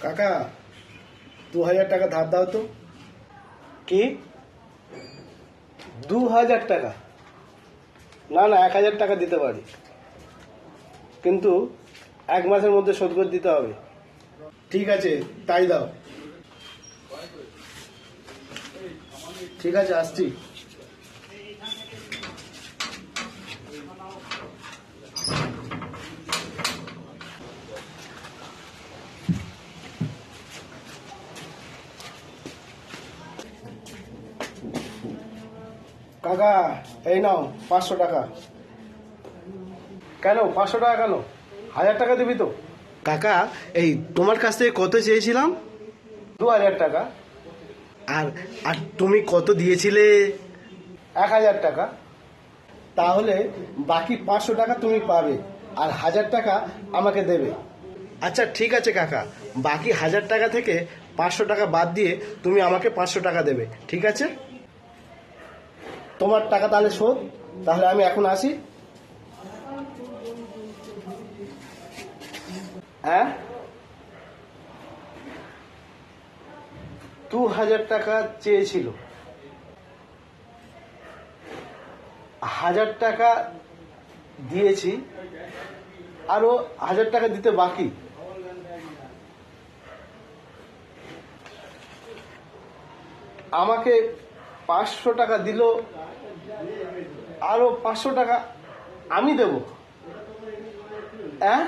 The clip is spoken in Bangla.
কাকা 2000 টাকা ধার দাও তো। কি 2000 টাকা? না না 1000 টাকা দিতে পারি, কিন্তু 1 মাসের মধ্যে শোধ করে দিতে হবে। ঠিক আছে তাই দাও। ঠিক আছে আসছি। কাকা এই নাও 500 টাকা। কেন 500 টাকা কেন? 1000 টাকা দিবি তো? কাকা এই তোমার কাছ থেকে কত চেয়েছিলাম? 2000 টাকা। আর আর তুমি কত দিয়েছিলে? 1000 টাকা। তাহলে বাকি 500 টাকা তুমি পাবে, আর 1000 টাকা আমাকে দেবে। আচ্ছা ঠিক আছে কাকা, বাকি 1000 টাকা থেকে 500 টাকা বাদ দিয়ে তুমি আমাকে 500 টাকা দেবে, ঠিক আছে? তোমার টাকা তাহলে শোধ। তাহলে আমি এখন আসি। হ্যাঁ 2000 টাকা চেয়েছিল, 1000 টাকা দিয়েছি, আরো 1000 টাকা দিতে বাকি। আমাকে 500 টাকা দিল, আরো 500 টাকা আমি দেব? হ্যাঁ